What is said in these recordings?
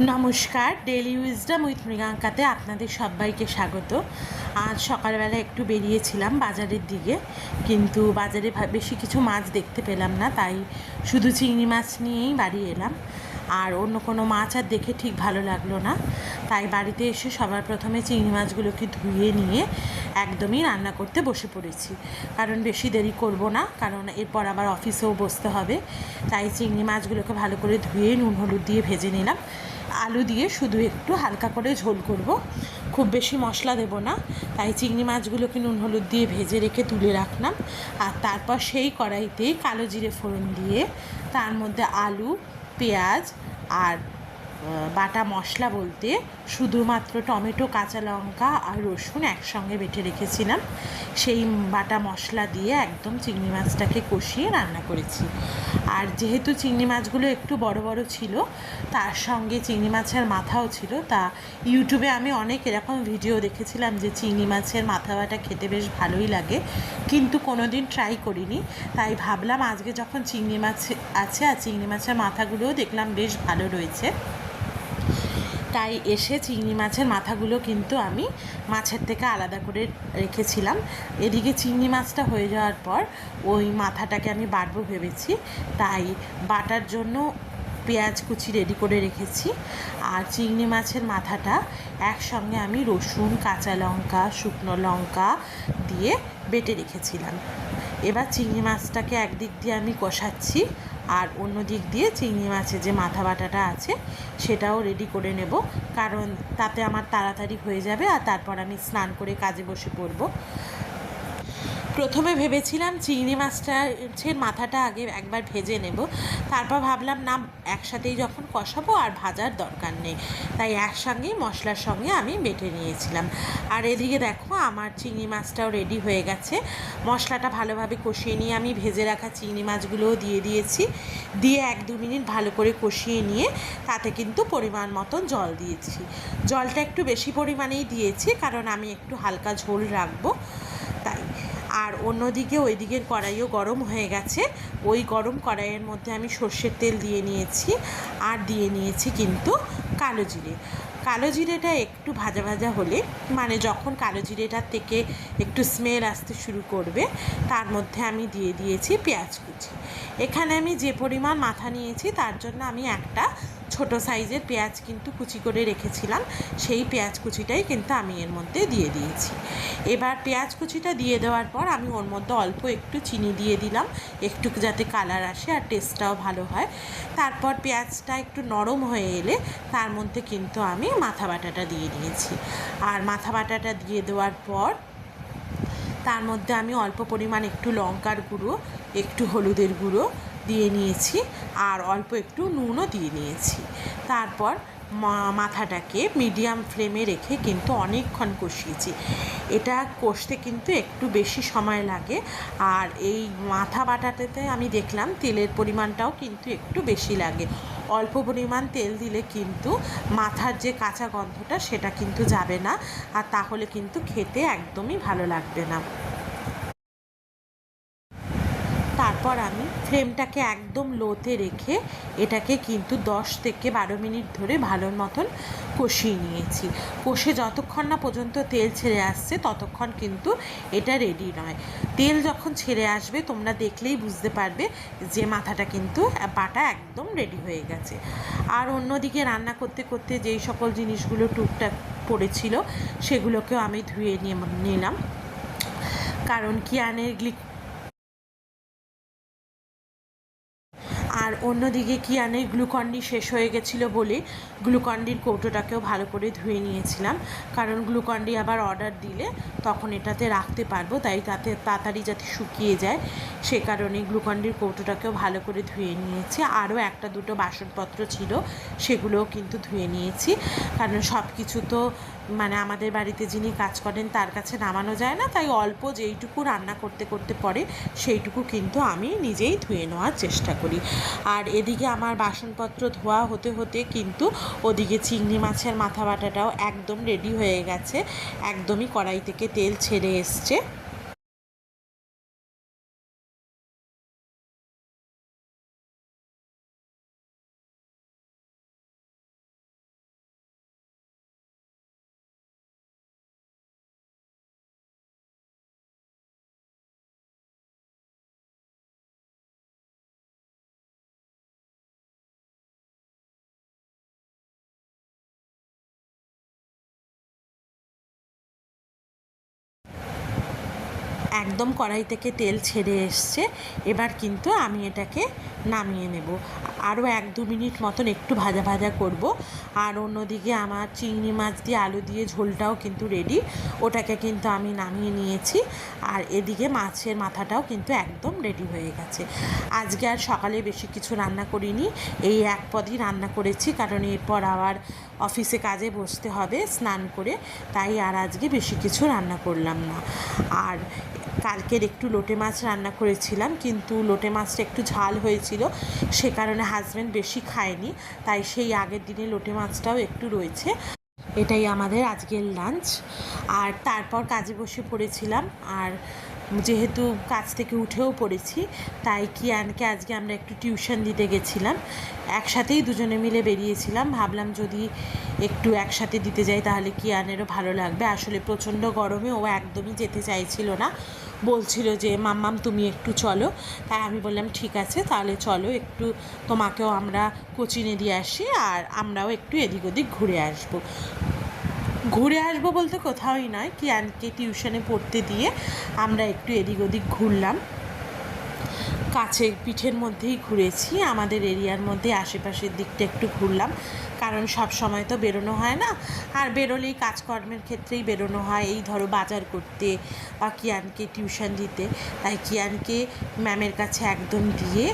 নমস্কার, daily wisdom with মৃগাঙ্কাতে আপনাদের সবাইকে স্বাগত। আজ সকালবেলা একটু বেরিয়েছিলাম বাজারের দিকে, কিন্তু বাজারে বেশি কিছু মাছ দেখতে পেলাম না, তাই শুধু চিংড়ি মাছ নিয়েই বাড়ি এলাম। আর অন্য কোনো মাছ আর দেখে ঠিক ভালো লাগলো না, তাই বাড়িতে এসে সবার প্রথমে চিংড়ি মাছগুলোকে ধুয়ে নিয়ে একদমই রান্না করতে বসে পড়েছি। কারণ বেশি দেরি করব না, কারণ এরপর আবার অফিসেও বসতে হবে। তাই চিংড়ি মাছগুলোকে ভালো করে ধুয়ে নুন হলুদ দিয়ে ভেজে নিলাম। আলু দিয়ে শুধু একটু হালকা করে ঝোল করব, খুব বেশি মশলা দেব না। তাই চিংড়ি মাছগুলোকে নুন হলুদ দিয়ে ভেজে রেখে তুলে রাখলাম। আর তারপর সেই কড়াইতেই কালো জিরে ফোড়ন দিয়ে তার মধ্যে আলু, পেঁয়াজ আর বাটা মশলা বলতে শুধুমাত্র টমেটো, কাঁচা লঙ্কা আর রসুন একসঙ্গে বেটে রেখেছিলাম, সেই বাটা মশলা দিয়ে একদম চিংড়ি মাছটাকে কষিয়ে রান্না করেছি। আর যেহেতু চিংড়ি মাছগুলো একটু বড় বড় ছিল, তার সঙ্গে চিংড়ি মাছের মাথাও ছিল, তা ইউটিউবে আমি অনেক এরকম ভিডিও দেখেছিলাম যে চিংড়ি মাছের মাথা বাটা খেতে বেশ ভালোই লাগে, কিন্তু কোনো দিন ট্রাই করিনি। তাই ভাবলাম আজকে যখন চিংড়ি মাছ আছে আর চিংড়ি মাছের মাথাগুলোও দেখলাম বেশ ভালো রয়েছে, তাই এসে চিংড়ি মাছের মাথাগুলো কিন্তু আমি মাছের থেকে আলাদা করে রেখেছিলাম। এদিকে চিংড়ি মাছটা হয়ে যাওয়ার পর ওই মাথাটাকে আমি বাটবো ভেবেছি, তাই বাটার জন্য পেঁয়াজ কুচি রেডি করে রেখেছি। আর চিংড়ি মাছের মাথাটা একসঙ্গে আমি রসুন, কাঁচা লঙ্কা, শুকনো লঙ্কা দিয়ে বেটে রেখেছিলাম। এবার চিংড়ি মাছটাকে একদিক দিয়ে আমি কষাচ্ছি, আর অন্য দিক দিয়ে চিংড়ি মাছের যে মাথা বাটাটা আছে সেটাও রেডি করে নেব, কারণ তাতে আমার তাড়াতাড়ি হয়ে যাবে আর তারপর আমি স্নান করে কাজে বসে পড়ব। প্রথমে ভেবেছিলাম চিংড়ি মাছের মাথাটা আগে একবার ভেজে নেব, তারপর ভাবলাম না, একসাথেই যখন কষাবো আর ভাজার দরকার নেই, তাই একসঙ্গেই মশলার সঙ্গে আমি বেটে নিয়েছিলাম। আর এদিকে দেখো আমার চিংড়ি মাছটাও রেডি হয়ে গেছে। মশলাটা ভালোভাবে কষিয়ে নিয়ে আমি ভেজে রাখা চিংড়ি মাছগুলোও দিয়ে দিয়েছি, দিয়ে 1-2 মিনিট ভালো করে কষিয়ে নিয়ে তাতে কিন্তু পরিমাণ মতন জল দিয়েছি। জলটা একটু বেশি পরিমাণেই দিয়েছি, কারণ আমি একটু হালকা ঝোল রাখবো তাই। আর অন্যদিকে ওই দিকের কড়াইও গরম হয়ে গেছে, ওই গরম কড়াইয়ের মধ্যে আমি সর্ষের তেল দিয়ে নিয়েছি, আর দিয়ে নিয়েছি কিন্তু কালো জিরে। কালো জিরেটা একটু ভাজা ভাজা হলে, মানে যখন কালো জিরেটার থেকে একটু স্মেল আসতে শুরু করবে, তার মধ্যে আমি দিয়ে দিয়েছি পেঁয়াজ কুচি। এখানে আমি যে পরিমাণ মাথা নিয়েছি তার জন্য আমি একটা ছোট সাইজের পেঁয়াজ কিন্তু কুচি করে রেখেছিলাম, সেই পেঁয়াজ কুচিটাই কিন্তু আমি এর মধ্যে দিয়ে দিয়েছি। এবার পেঁয়াজ কুচিটা দিয়ে দেওয়ার পর আমি ওর মধ্যে অল্প একটু চিনি দিয়ে দিলাম, একটু যাতে কালার আসে আর টেস্টটাও ভালো হয়। তারপর পেঁয়াজটা একটু নরম হয়ে এলে তার মধ্যে কিন্তু আমি মাথা বাটাটা দিয়ে দিয়েছি। আর মাথা বাটাটা দিয়ে দেওয়ার পর তার মধ্যে আমি অল্প পরিমাণ একটু লঙ্কার গুঁড়ো, একটু হলুদের গুঁড়ো দিয়ে নিয়েছি, আর অল্প একটু নুনও দিয়ে নিয়েছি। তারপর মাথাটাকে মিডিয়াম ফ্লেমে রেখে কিন্তু অনেকক্ষণ কষিয়েছি। এটা কষতে কিন্তু একটু বেশি সময় লাগে। আর এই মাথা বাটাটাতে আমি দেখলাম তেলের পরিমাণটাও কিন্তু একটু বেশি লাগে। অল্প পরিমাণ তেল দিলে কিন্তু মাথার যে কাঁচা গন্ধটা সেটা কিন্তু যাবে না, আর তাহলে কিন্তু খেতে একদমই ভালো লাগবে না। তারপর আমি ফ্লেমটাকে একদম লোতে রেখে এটাকে কিন্তু 10 থেকে 12 মিনিট ধরে ভালো মতন কষিয়ে নিয়েছি। কষে যতক্ষণ না পর্যন্ত তেল ছেড়ে আসছে ততক্ষণ কিন্তু এটা রেডি নয়। তেল যখন ছেড়ে আসবে তোমরা দেখলেই বুঝতে পারবে যে মাথাটা কিন্তু বাটা একদম রেডি হয়ে গেছে। আর অন্যদিকে রান্না করতে করতে যেই সকল জিনিসগুলো টুকটাক পড়েছিল সেগুলোকেও আমি ধুয়ে নিলাম, কারণ অন্যদিকে কিয়ানের গ্লুকন্ডি শেষ হয়ে গেছিলো বলে গ্লুকন্ডির কৌটোটাকেও ভালো করে ধুয়ে নিয়েছিলাম, কারণ গ্লুকন্ডি আবার অর্ডার দিলে তখন এটাতে রাখতে পারবো, তাই তাতে তাড়াতাড়ি যাতে শুকিয়ে যায় সে কারণে গ্লুকন্ডির কৌটোটাকেও ভালো করে ধুয়ে নিয়েছি। আরও 1-2 বাসনপত্র ছিল, সেগুলোও কিন্তু ধুয়ে নিয়েছি, কারণ সব কিছু তো মানে আমাদের বাড়িতে যিনি কাজ করেন তার কাছে নামানো যায় না, তাই অল্প যেইটুকু রান্না করতে করতে পরে সেইটুকু কিন্তু আমি নিজেই ধুয়ে নেওয়ার চেষ্টা করি। আর এদিকে আমার বাসনপত্র ধোয়া হতে হতে কিন্তু ওদিকে চিংড়ি মাছের মাথা বাটাটাও একদম রেডি হয়ে গেছে, একদমই কড়াই থেকে তেল ছেড়ে এসছে। একদম কড়াই থেকে তেল ছেড়ে এসছে। এবার কিন্তু আমি এটাকে নামিয়ে নেব। আরও 1-2 মিনিট মতন একটু ভাজা ভাজা করব। আর অন্যদিকে আমার চিংড়ি মাছ দিয়ে আলু দিয়ে ঝোলটাও কিন্তু রেডি, ওটাকে কিন্তু আমি নামিয়ে নিয়েছি। আর এদিকে মাছের মাথাটাও কিন্তু একদম রেডি হয়ে গেছে। আজকে আর সকালে বেশি কিছু রান্না করিনি, এই এক পদই রান্না করেছি, কারণ এরপর আবার অফিসে কাজে বসতে হবে স্নান করে, তাই আর আজকে বেশি কিছু রান্না করলাম না। আর কালকের একটু লোটে মাছ রান্না করেছিলাম, কিন্তু লোটে মাছটা একটু ঝাল হয়েছিল, সে কারণে হাজব্যান্ড বেশি খায়নি, তাই সেই আগের দিনে লোটে মাছটাও একটু রয়েছে। এটাই আমাদের আজকের লাঞ্চ। আর তারপর কাজে বসে পড়েছিলাম। আর যেহেতু কাজ থেকে উঠেও পড়েছি, তাই কিয়ানকে আজকে আমরা একটু টিউশন দিতে গেছিলাম। একসাথেই দুজনে মিলে বেরিয়েছিলাম, ভাবলাম যদি একটু একসাথে দিতে যাই তাহলে কিয়ানেরও ভালো লাগবে। আসলে প্রচণ্ড গরমে ও একদমই যেতে চাইছিল না, বলছিল যে মাম্মাম তুমি একটু চলো। তাই আমি বললাম ঠিক আছে, তাহলে চলো একটু তোমাকেও আমরা কোচিংয়ে দিয়ে আসি, আর আমরাও একটু এদিক ওদিক ঘুরে আসবো বলতে কোথাওই নয়, কিয়ানকে টিউশনে পড়তে দিয়ে আমরা একটু এদিক ওদিক ঘুরলাম। কাছে পিঠের মধ্যেই ঘুরেছি, আমাদের এরিয়ার মধ্যে আশেপাশের দিকটা একটু ঘুরলাম, কারণ সব সময় তো বেরোনো হয় না। আর বেরোলেই কাজকর্মের ক্ষেত্রেই বেরোনো হয়, এই ধরো বাজার করতে বা কিয়ানকে টিউশন দিতে। তাই কিয়ানকে ম্যামের কাছে একদম দিয়ে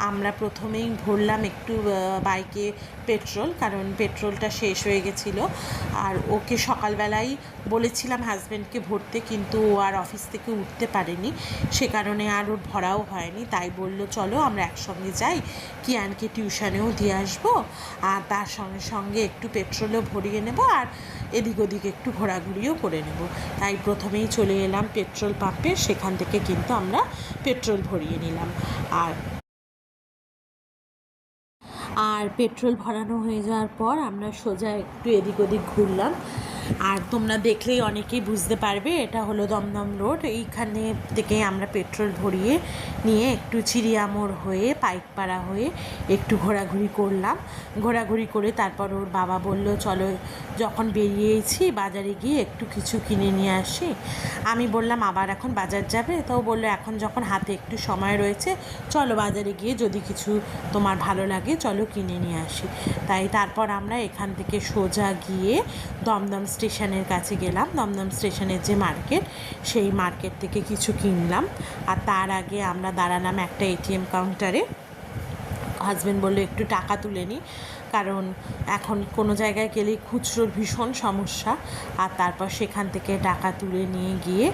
আমরা প্রথমেই ভরলাম একটু বাইকে পেট্রোল, কারণ পেট্রোলটা শেষ হয়ে গেছিলো। আর ওকে সকালবেলাই বলেছিলাম হাজব্যান্ডকে ভরতে, কিন্তু ও আর অফিস থেকে উঠতে পারেনি, সে কারণে আর ওর ভরাও হয়নি। তাই বললো চলো আমরা একসঙ্গে যাই, কিয়ানকে টিউশনেও দিয়ে আসবো, আর তার সঙ্গে সঙ্গে একটু পেট্রোলও ভরিয়ে নেব, আর এদিক ওদিক একটু ঘোরাঘুরিও করে নেব। তাই প্রথমেই চলে এলাম পেট্রোল পাম্পে, সেখান থেকে কিন্তু আমরা পেট্রোল ভরিয়ে নিলাম। আর পেট্রোল ভরানো হয়ে যাওয়ার পর আমরা সোজা একটু এদিক ওদিক ঘুরলাম। আর তোমরা দেখলেই অনেকেই বুঝতে পারবে এটা হলো দমদম রোড। এইখানে থেকে আমরা পেট্রোল ভরিয়ে নিয়ে একটু চিড়িয়ামোড় হয়ে পাইকপাড়া হয়ে একটু ঘোরাঘুরি করলাম। ঘোরাঘুরি করে তারপর ওর বাবা বলল চলো যখন বেরিয়েছি বাজারে গিয়ে একটু কিছু কিনে নিয়ে আসি। আমি বললাম আবার এখন বাজার যাবে? তো বললো এখন যখন হাতে একটু সময় রয়েছে চলো বাজারে গিয়ে যদি কিছু তোমার ভালো লাগে চলো কিনে নিয়ে আসি। তাই তারপর আমরা এখান থেকে সোজা গিয়ে দমদম স্টেশনের কাছে গেলাম। দমদম স্টেশনের যে মার্কেট, সেই মার্কেট থেকে কিছু কিনলাম। আর তার আগে আমরা দাঁড়ালাম একটা এটিএম কাউন্টারে। হাজব্যান্ড বললো একটু টাকা তুলে নিই, কারণ এখন কোনো জায়গায় গেলেই খুচরোর ভীষণ সমস্যা। আর তারপর সেখান থেকে টাকা তুলে নিয়ে গিয়ে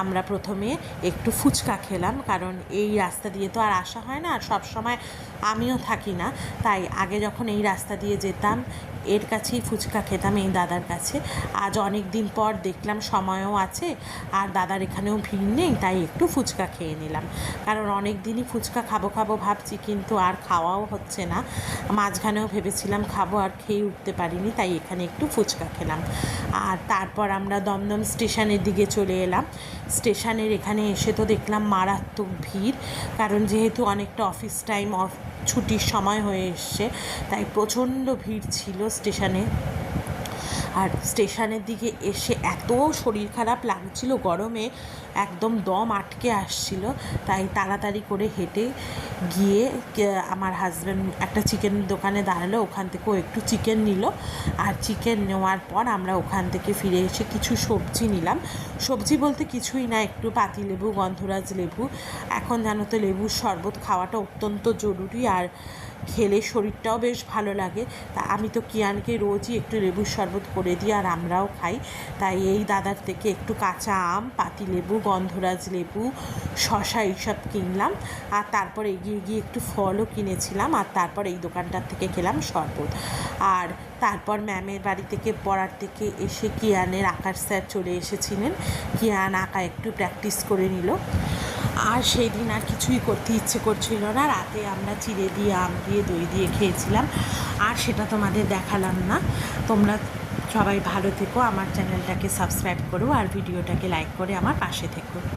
আমরা প্রথমে একটু ফুচকা খেলাম, কারণ এই রাস্তা দিয়ে তো আর আসা হয় না, আর সবসময় আমিও থাকি না। তাই আগে যখন এই রাস্তা দিয়ে যেতাম এর কাছেই ফুচকা খেতাম, এই দাদার কাছে। আজ অনেক দিন পর দেখলাম সময়ও আছে আর দাদার এখানেও ভিড় নেই, তাই একটু ফুচকা খেয়ে নিলাম। কারণ অনেক দিনই ফুচকা খাবো ভাবছি, কিন্তু আর খাওয়াও হচ্ছে না। মাঝখানেও ভেবেছিলাম খাবো, আর খেয়ে উঠতে পারিনি, তাই এখানে একটু ফুচকা খেলাম। আর তারপর আমরা দমদম স্টেশনের দিকে চলে এলাম। স্টেশনের এখানে এসে তো দেখলাম মারাত্মক ভিড়, কারণ যেহেতু অনেকটা অফিস টাইম ছুটির সময় হয়ে এসছে, তাই প্রচণ্ড ভিড় ছিল স্টেশনে। আর স্টেশনের দিকে এসে এত শরীর খারাপ লাগছিল, গরমে একদম দম আটকে আসছিল। তাই তাড়াতাড়ি করে হেঁটে গিয়ে আমার হাজব্যান্ড একটা চিকেনের দোকানে দাঁড়ালো, ওখান থেকেও একটু চিকেন নিল। আর চিকেন নেওয়ার পর আমরা ওখান থেকে ফিরে এসে কিছু সবজি নিলাম। সবজি বলতে কিছুই না, একটু পাতিলেবু, গন্ধরাজ লেবু। এখন জানো তো লেবুর শরবত খাওয়াটা অত্যন্ত জরুরি, আর খেলে শরীরটাও বেশ ভালো লাগে। তা আমি তো কিয়ানকে রোজই একটু লেবুর শরবত করে দিই, আর আমরাও খাই। তাই এই দাদার থেকে একটু কাঁচা আম, পাতিলেবু, গন্ধরাজ লেবু, শশা এইসব কিনলাম। আর তারপর এগিয়ে গিয়ে একটু ফলও কিনেছিলাম। আর তারপর এই দোকানটার থেকে খেলাম শরবত। আর তারপর ম্যামের বাড়ি থেকে পড়ার থেকে এসে কিয়ানের আঁকার স্যার চলে এসেছিলেন। কিয়ান আঁকা একটু প্র্যাকটিস করে নিল। আর সেই দিন আর কিছুই করতে ইচ্ছে করছিল না। রাতে আমরা চিড়ে দিয়ে, আম দিয়ে, দই দিয়ে খেয়েছিলাম, আর সেটা তোমাদের দেখালাম না। তোমরা সবাই ভালো থেকো, আমার চ্যানেলটাকে সাবস্ক্রাইব করো, আর ভিডিওটাকে লাইক করে আমার পাশে থেকো।